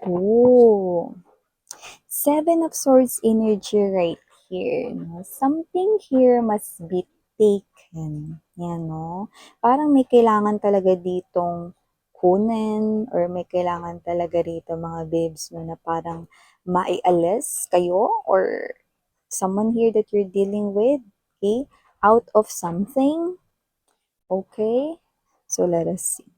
Oh, Seven of Swords energy right here. No? Something here must be taken. Yan, no? Parang may kailangan talaga ditong kunin or may kailangan talaga rito mga babes no, na parang maialis kayo or someone here that you're dealing with, okay? Out of something, okay? So let us see.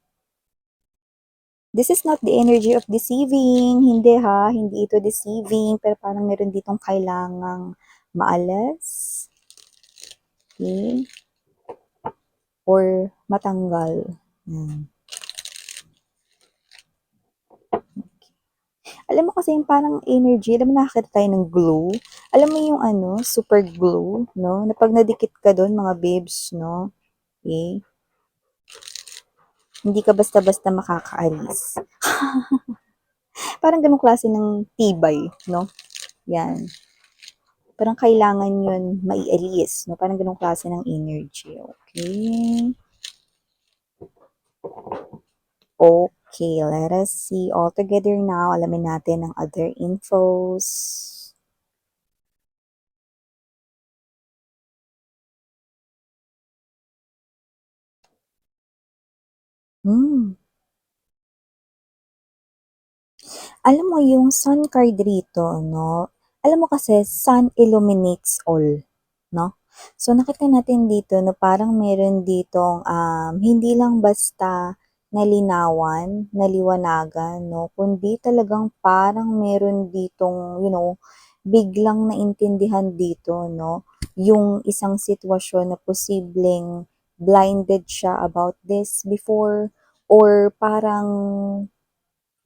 This is not the energy of deceiving. Hindi ha, hindi ito deceiving. Pero parang meron ditong kailangang maalis. Okay? Or matanggal. Yan. Alam mo kasi yung parang energy, alam mo nakakita tayo ng glue. Alam mo yung ano, super glue, no? Na pag nadikit ka doon, mga babes, no? Okay? Hindi ka basta-basta makakaalis. Parang ganung klase ng tibay, no? Yan. Parang kailangan yun maialis, no? Parang ganung klase ng energy. Okay. Okay, let us see all together now. Alamin natin ang other infos. Hmm. Alam mo yung sun card rito, no? Alam mo kasi, sun illuminates all, no? So, nakita natin dito na parang meron ditong hindi lang basta nalinawan, naliwanagan, no? Kundi talagang parang meron ditong, biglang naintindihan dito, no? Yung isang sitwasyon na posibleng blinded siya about this before or parang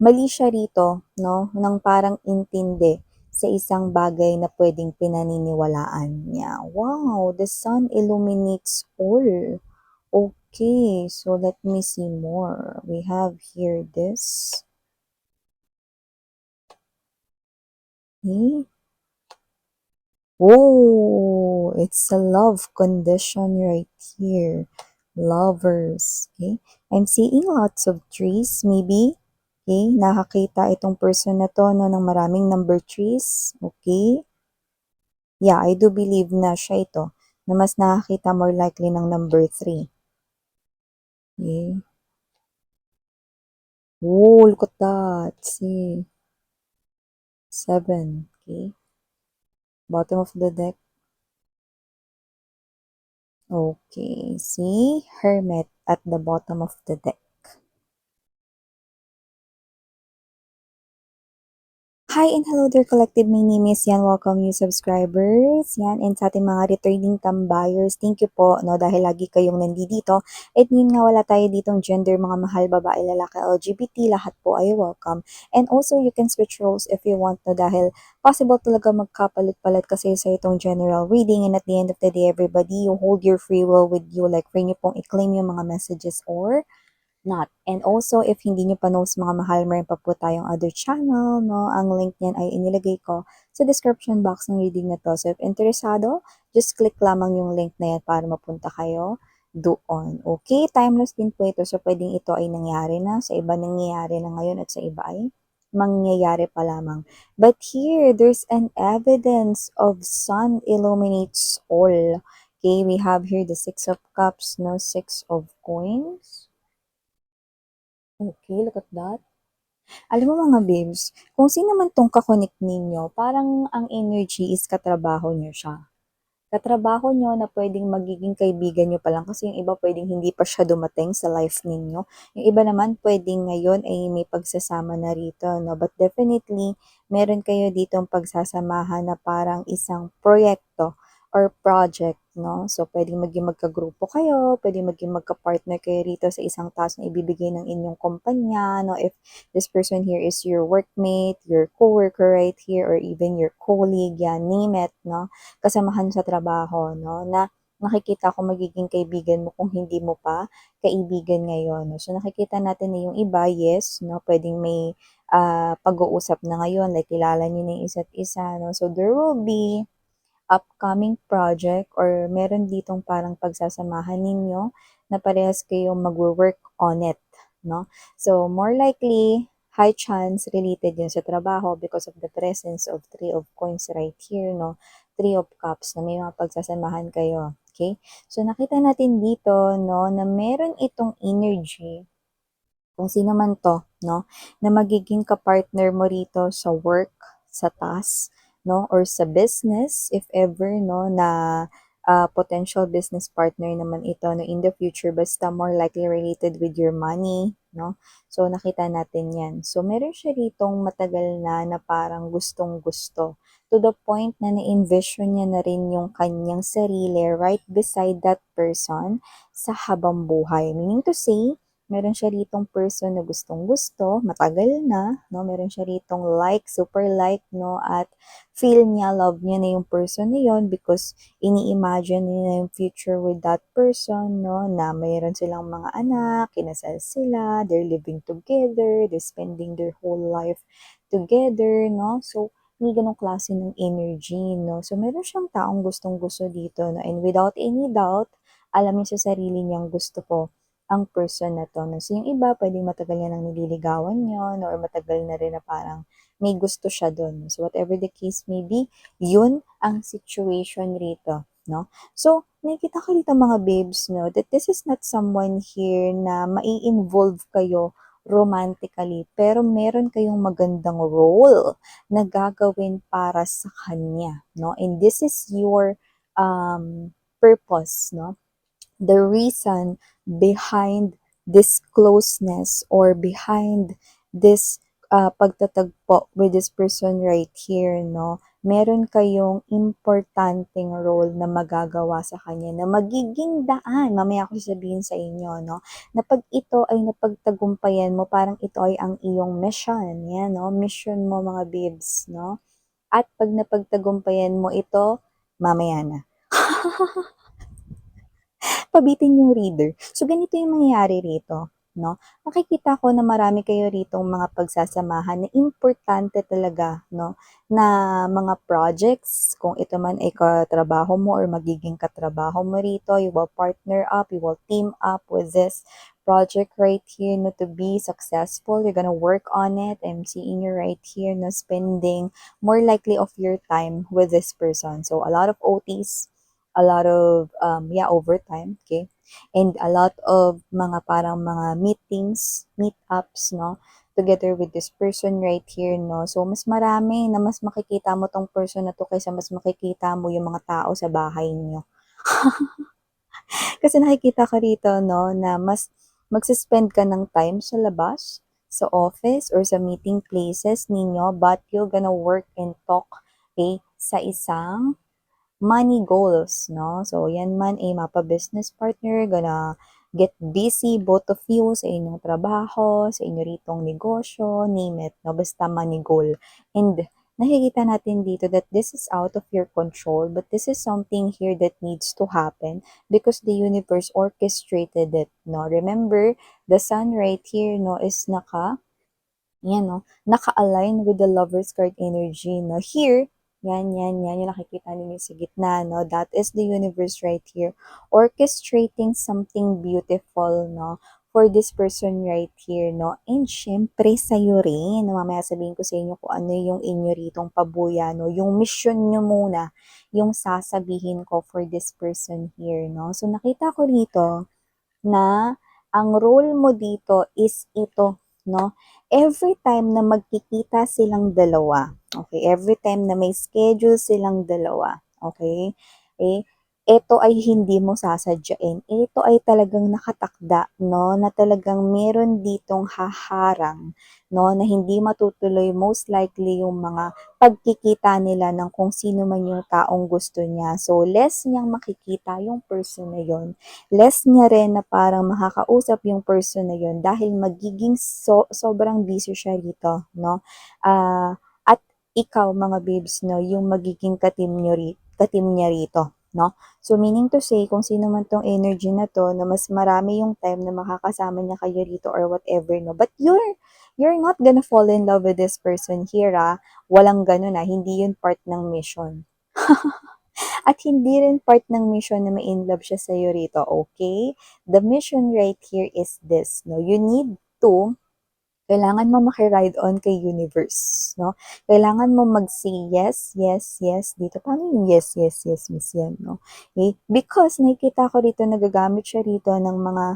mali siya rito, no, ng parang intindi sa isang bagay na pwedeng pinaniniwalaan niya. Wow, the sun illuminates all. Okay, so let me see more. We have here this. Okay. Oh, it's a love condition right here. Lovers. Okay. I'm seeing lots of trees, maybe. Okay. Nakakita itong person na to no, ng maraming number trees. Okay. Yeah, I do believe na siya ito. Na mas nakakita more likely ng number 3. Okay. Oh, look at that. See. 7. Okay. Bottom of the deck. Okay. See. Hermit at the bottom of the deck. Hi and hello there collective, my name is Yan, welcome new subscribers, yan, and sa ating mga returning tambuyers, thank you po, no, dahil lagi kayong nandito, at ngayon nga wala tayo ditong gender, mga mahal, babae, lalaki, LGBT, lahat po ay welcome, and also you can switch roles if you want, no, dahil possible talaga magkapalit-palit kasi sa itong general reading, and at the end of the day, everybody, you hold your free will with you, like free nyo pong i-claim yung mga messages or not. And also, if hindi nyo pa know sa mga mahal, meron pa po tayong other channel, no? Ang link niyan ay inilagay ko sa description box ng reading na to. So, if interesado, just click lamang yung link na yan para mapunta kayo doon. Okay? Timeless din po ito. So, pwedeng ito ay nangyari na. Sa iba nangyayari na ngayon at sa iba ay mangyayari pa lamang. But here, there's an evidence of sun illuminates all. Okay, we have here the 6 of cups, no? 6 of coins. Okay, look at that. Alam mo mga babes, kung sino man tong kakonek ninyo, parang ang energy is katrabaho nyo siya. Katrabaho nyo na pwedeng magiging kaibigan nyo pa lang kasi yung iba pwedeng hindi pa siya dumating sa life ninyo. Yung iba naman pwedeng ngayon ay may pagsasama na rito, no? But definitely, meron kayo ditong pagsasamahan na parang isang proyekto or project, no? So, pwedeng maging magkagrupo kayo, pwedeng maging magka-partner kayo rito sa isang task na ibibigay ng inyong kumpanya, no? If this person here is your workmate, your coworker right here, or even your colleague, yan, name it, no? Kasamahan sa trabaho, no? Na nakikita ko magiging kaibigan mo kung hindi mo pa kaibigan ngayon. No? So, nakikita natin na yung iba, yes, no? Pwedeng may pag-uusap na ngayon, like kilala niyo na yung isa't isa, no? So, there will be upcoming project or meron ditong parang pagsasamahan ninyo na parehas kayong magwo-work on it, no? So, more likely, high chance related yun sa trabaho because of the presence of Three of Coins right here, no? Three of Cups, na may mga pagsasamahan kayo. Okay? So, nakita natin dito, no, na meron itong energy, kung sino man to, no, na magiging kapartner mo rito sa work, sa task, no, or sa business, if ever, no, na potential business partner naman ito, no, in the future, basta more likely related with your money, no. So, nakita natin yan. So, meron siya ritong matagal na parang gustong-gusto, to the point na na-envision niya na rin yung kanyang sarili right beside that person sa habang buhay. Meaning to say, meron siya ritong person na gustong-gusto, matagal na, no? Meron siya ritong like, super like, no? At feel niya, love niya na yung person na yun because ini-imagine niya na yung future with that person, no? Na mayroon silang mga anak, kinasal sila, they're living together, they're spending their whole life together, no? So, may ganong klase ng energy, no? So, meron siyang taong gustong-gusto dito, no? And without any doubt, alam niya sa sarili niyang gusto ko ang person na to. No? So, yung iba, pwedeng matagal niya nang nililigawan yun or matagal na rin na parang may gusto siya dun. So, whatever the case may be, yun ang situation rito. No? So, nakikita ko dito mga babes, no, that this is not someone here na mai-involve kayo romantically, pero meron kayong magandang role na gagawin para sa kanya, no? And this is your purpose, no? The reason behind this closeness or behind this pagtatagpo with this person right here, no? Meron kayong importanteng role na magagawa sa kanya na magiging daan. Mamaya ako sasabihin sa inyo, no? Na pag ito ay napagtagumpayan mo, parang ito ay ang iyong mission. Yan, no? Mission mo mga babes, no? At pag napagtagumpayan mo ito, mamaya na. Pabitin yung reader. So, ganito yung mangyayari rito, no? Makikita ko na marami kayo ritong mga pagsasamahan na importante talaga, no? Na mga projects, kung ito man ay katrabaho mo or magiging katrabaho mo rito, you will partner up, you will team up with this project right here, no, to be successful. You're gonna work on it. I'm seeing you right here, no, spending more likely of your time with this person. So, a lot of OTs, a lot of overtime, okay, and a lot of mga parang mga meetings, meetups, no, together with this person right here, no. So mas marami na mas makikita mo tong person na to kaysa mas makikita mo yung mga tao sa bahay niyo. Kasi nakikita ko rito, no, na mas magsispend ka ng time sa labas, sa office, or sa meeting places ninyo, but you're gonna work and talk, okay, sa isang money goals, no? So, yan man ay mapa-business partner, gonna get busy, both of you, sa inyong trabaho, sa inyo ritong negosyo, name it, no? Basta money goal. And nakikita natin dito that this is out of your control, but this is something here that needs to happen because the universe orchestrated it, no? Remember, the sun right here, no, is yan, no, naka-align with the lover's card energy, no. Here, yan, yung nakikita ninyo sa gitna, no, that is the universe right here, orchestrating something beautiful, no, for this person right here, no. And syempre, sa'yo rin, no, mamaya sabihin ko sa inyo kung ano yung inyo ritong pabuya, no, yung mission nyo muna, yung sasabihin ko for this person here, no. So, nakita ko rito, na ang role mo dito is ito, no? Every time na magkikita silang dalawa, okay? Every time na may schedule silang dalawa, okay? Ito ay hindi mo sasadyain. Ito ay talagang nakatakda, no? Na talagang meron ditong haharang, no? Na hindi matutuloy most likely yung mga pagkikita nila ng kung sino man yung taong gusto niya. So, less niyang makikita yung person na yon, less niya rin na parang makakausap yung person na yun dahil magiging sobrang busy siya rito, no? At ikaw, mga babes, no, yung magiging katim niya rito, no? So, meaning to say, kung sino man tong energy na to, na mas marami yung time na makakasama niya kayo rito or whatever, no? But you're not gonna fall in love with this person here, ah. Walang ganun, ah. Hindi yun part ng mission. At hindi rin part ng mission na ma-inlove siya sa'yo rito, okay? The mission right here is this, no? You need to Kailangan mo maki-ride on kay universe, 'no? Kailangan mo mag-say yes, yes, yes dito. Paano yung yes, yes, yes, miss yan, 'no? Okay? Because nakikita ko rito nagagamit siya rito ng mga,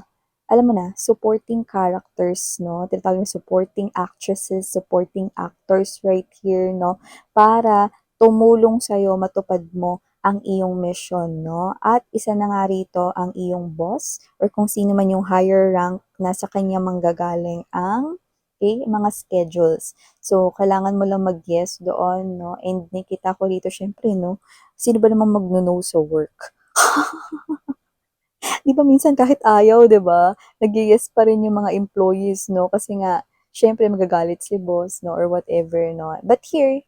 alam mo na, supporting characters, 'no? Tinatawag yung supporting actresses, supporting actors right here, 'no? Para tumulong sa'yo matupad mo ang iyong mission, 'no? At isa na nga rito ang iyong boss or kung sino man yung higher rank na sa kanya manggagaling ang mga schedules. So, kailangan mo lang mag-yes doon, 'no? And nakita ko dito siyempre, 'no, sino ba namang magno-no sa work? 'Di ba minsan kahit ayaw, 'di ba, nag-ye-yes pa rin yung mga employees, 'no? Kasi nga siyempre magagalit si boss, 'no, or whatever, 'no? But here,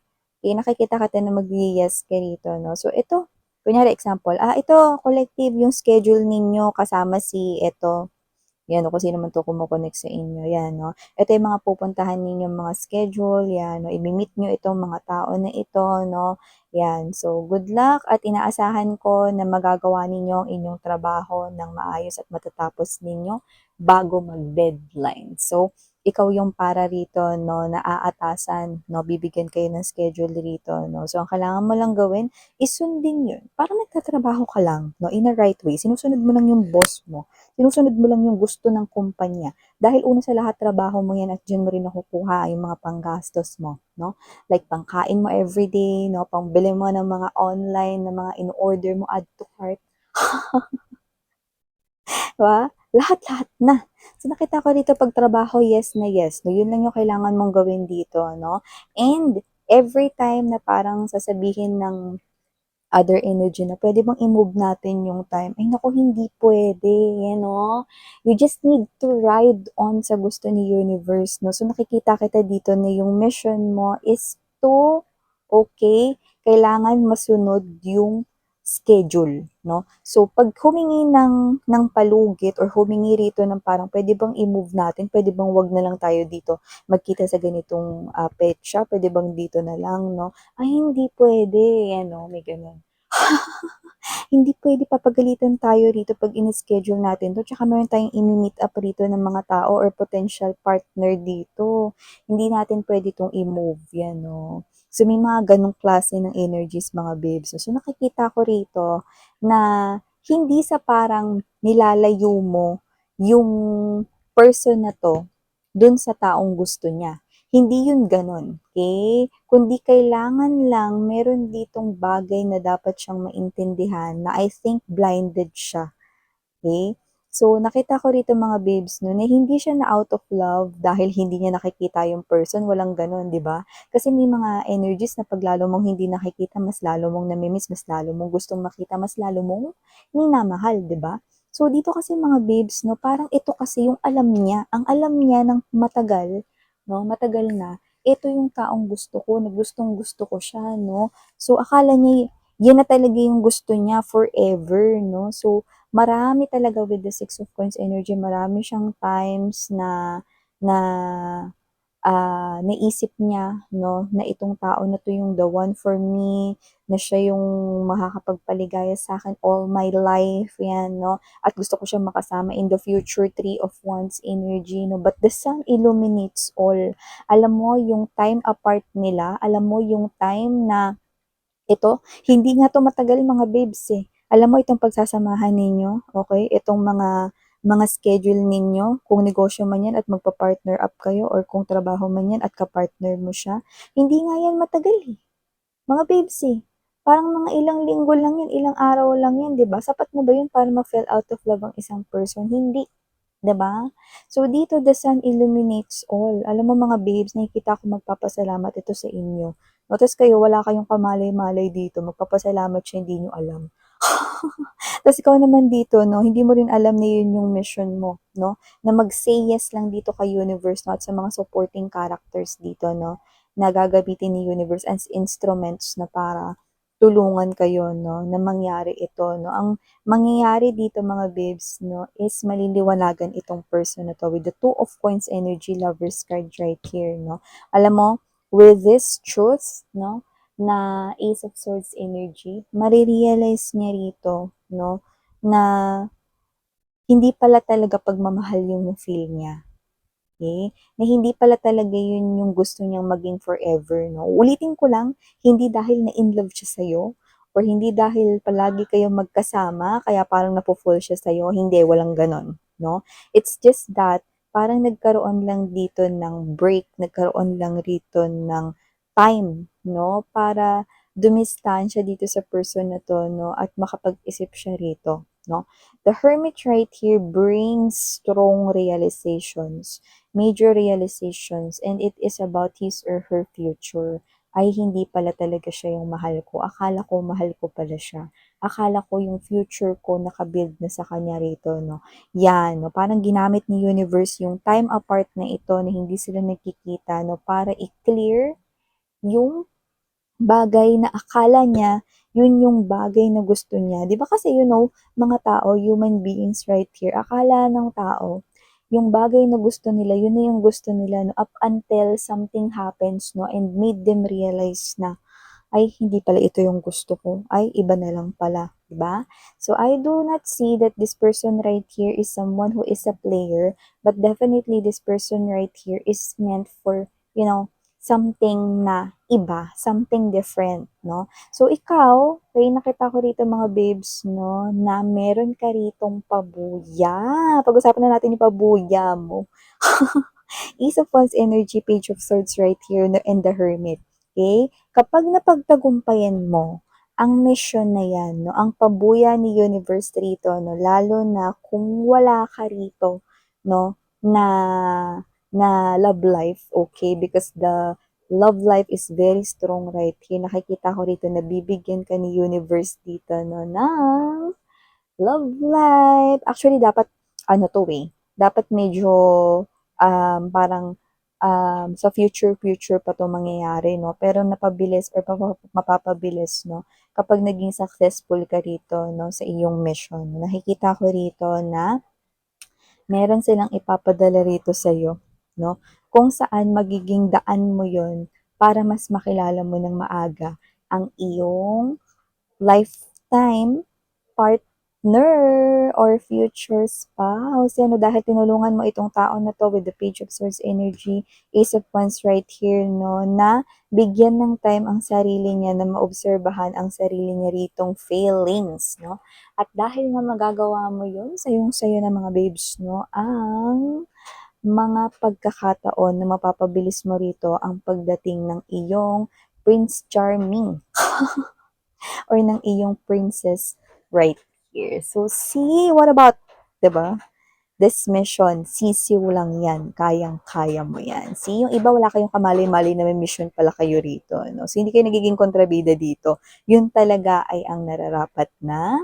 nakikita kita na mag-ye-yes ka rito, 'no? So, ito, kunyari example, ito collective yung schedule ninyo kasama si eto. Yan, o kung sino man 'to kumo-connect sa inyo, yan 'no. Ito yung mga pupuntahan ninyong mga schedule, yan 'no, imi-meet niyo itong mga tao na ito 'no, yan. So, good luck at inaasahan ko na magagawa ninyo ang inyong trabaho ng maayos at matatapos ninyo bago mag-deadline. So, ikaw yung para rito 'no, na aatasan 'no, bibigyan kayo ng schedule rito 'no. So, ang kailangan mo lang gawin is sundin yun. Parang nagtatrabaho ka lang 'no, in a right way. Sinusunod mo lang yung boss mo. Sinusunod mo lang yung gusto ng kumpanya. Dahil una sa lahat, trabaho mo yan at diyan mo rin nakukuha yung mga panggastos mo, no? Like pangkain mo everyday, no? Pangbili mo ng mga online na mga in-order mo, add to cart, diba? Lahat-lahat na. So nakita ko dito pag trabaho, yes na yes. No, yun lang yung kailangan mong gawin dito, no? And every time na parang sasabihin ng other energy na pwede bang i-move natin yung time? Ay naku, hindi pwede, you know? You just need to ride on sa gusto ni universe, no? So nakikita kita dito na yung mission mo is to, okay, kailangan masunod yung schedule, no? So pag humingi ng palugit or humingi rito ng parang pwede bang i-move natin, pwede bang wag na lang tayo dito magkita sa ganitong petsa, pwede bang dito na lang, no? Ay, hindi pwede, ano, may gano'n. Hindi pwede papagalitan tayo rito 'pag ini-schedule natin 'to, tsaka meron tayong imi-meet up rito ng mga tao or potential partner dito. Hindi natin pwede 'tong i-move, 'yan 'no. So, may mga gano'ng klase ng energies mga babes. So, nakikita ko rito na hindi sa parang nilalayo mo yung person na 'to dun sa taong gusto niya. Hindi yun gano'n, okay? Kundi kailangan lang meron ditong bagay na dapat siyang maintindihan na I think blinded siya, okay? So, nakita ko rito mga babes 'no, na hindi siya na out of love dahil hindi niya nakikita yung person, walang gano'n, 'di ba? Kasi may mga energies na 'pag lalo mong hindi nakikita, mas lalo mong nami-miss, mas lalo mong gustong makita, mas lalo mong minamahal, 'di ba? So, dito kasi mga babes 'no, parang ito kasi yung alam niya, ang alam niya ng matagal 'no, matagal na, ito yung taong gusto ko, na gustong-gusto ko siya 'no. So, akala niya yan na talaga yung gusto niya forever 'no. So, marami talaga with the Six of Coins energy, marami siyang times na na naisip niya 'no, na itong tao na 'to yung the one for me, na siya yung makakapagpaligaya sa'kin all my life, 'yan 'no, at gusto ko siyang makasama in the future, Three of Wands energy 'no, but the sun illuminates all. Alam mo yung time apart nila, alam mo yung time na ito, hindi nga 'to matagal mga babes, eh. Alam mo itong pagsasamahan ninyo, okey, itong mga schedule ninyo, kung negosyo man 'yan at magpa-partner up kayo or kung trabaho man 'yan at ka-partner mo siya, hindi nga 'yan matagal, eh, mga babes, eh. Parang mga ilang linggo lang 'yan, ilang araw lang 'yan, 'di ba? Sapat na ba 'yun para ma-fall out of love ang isang person? Hindi, 'di ba? So, dito the sun illuminates all. Alam mo mga babes, nakikita ko magpapasalamat ito sa inyo. Notice kayo wala kayong kamalay-malay dito, magpapasalamat siya hindi niyo alam. Tas ikaw naman dito 'no, hindi mo rin alam na yun yung mission mo 'no, na mag-say yes lang dito kay universe 'no, at sa mga supporting characters dito 'no, na gagamitin ni universe as instruments na para tulungan kayo 'no, na mangyari ito 'no. Ang mangyayari dito mga babes 'no, is maliliwanagan itong person na 'to with the Two of Coins energy, Lovers card right here 'no. Alam mo, with this truth 'no, na Ace of Swords energy, mare-realize niya rito 'no, na hindi pala talaga pagmamahal yung na-feel niya. Okay? Na hindi pala talaga yun yung gusto niyang maging forever, no? Ulitin ko lang, hindi dahil na in love siya sa'yo, or hindi dahil palagi kayong magkasama, kaya parang napo-fall siya sa'yo, hindi, walang ganon, no? It's just that, parang nagkaroon lang dito ng break, nagkaroon lang rito ng time, no? Para dumistansya dito sa person na 'to 'no, at makapag-isip siya rito 'no. The Hermit right here brings strong realizations, major realizations, and it is about his or her future. Ay hindi pala talaga siya yung mahal ko, akala ko mahal ko pala siya. Akala ko yung future ko naka-build na sa kanya rito 'no. 'Yan 'no, parang ginamit ni universe yung time apart na ito na hindi sila nagkikita 'no, para i-clear yung bagay na akala niya, yun yung bagay na gusto niya. 'Di ba kasi mga tao, human beings right here, akala ng tao, yung bagay na gusto nila, yun na yung gusto nila, no? Up until something happens, no? And made them realize na, ay, hindi pala ito yung gusto ko. Ay, iba na lang pala. 'Di ba? So, I do not see that this person right here is someone who is a player, but definitely this person right here is meant for, something na iba, something different, no? So, ikaw, may nakita ko rito mga babes, no, na meron ka ritong pabuya. Pag-usapan na natin yung pabuya mo. Ace of Wands energy, Page of Swords right here, no, and the Hermit. Okay? Kapag napagtagumpayan mo ang mission na yan, no, ang pabuya ni Universe rito, no, lalo na kung wala ka rito, no, na love life, okay? Because the love life is very strong right here. Nakikita ko rito na bibigyan ka ni Universe dito, no, ng love life. Actually, dapat, dapat medyo, parang, sa future pa 'to mangyayari, no? Pero napabilis or mapapabilis, no? Kapag naging successful ka rito, no, sa iyong mission. Nakikita ko rito na meron silang ipapadala rito sa'yo, no? Kung saan magiging daan mo yon para mas makilala mo ng maaga ang iyong lifetime partner or future spouse. Yan, no, dahil tinulungan mo itong tao na to with the Page of Swords energy, Ace of Wands right here, no, na bigyan ng time ang sarili niya na maobserbahan ang sarili niya ritong feelings, no? At dahil nga magagawa mo yun, sayong-sayo na mga babes, no, ang mga pagkakataon na mapapabilis mo rito ang pagdating ng iyong Prince Charming or ng iyong princess right here. So, see, what about, 'di ba? This mission, sisiw lang yan, kayang-kaya mo yan. See, yung iba wala kayong kamali-mali na may mission pala kayo rito. No? So, hindi kayo nagiging kontrabida dito. Yun talaga ay ang nararapat na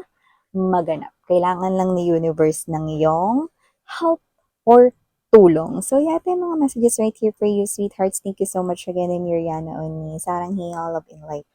maganap. Kailangan lang ni universe ng iyong help or tulong. So, yata yung mga messages right here for you, sweethearts. Thank you so much again. I'm Miriana Oni. Sarang Hinga, Love and Light.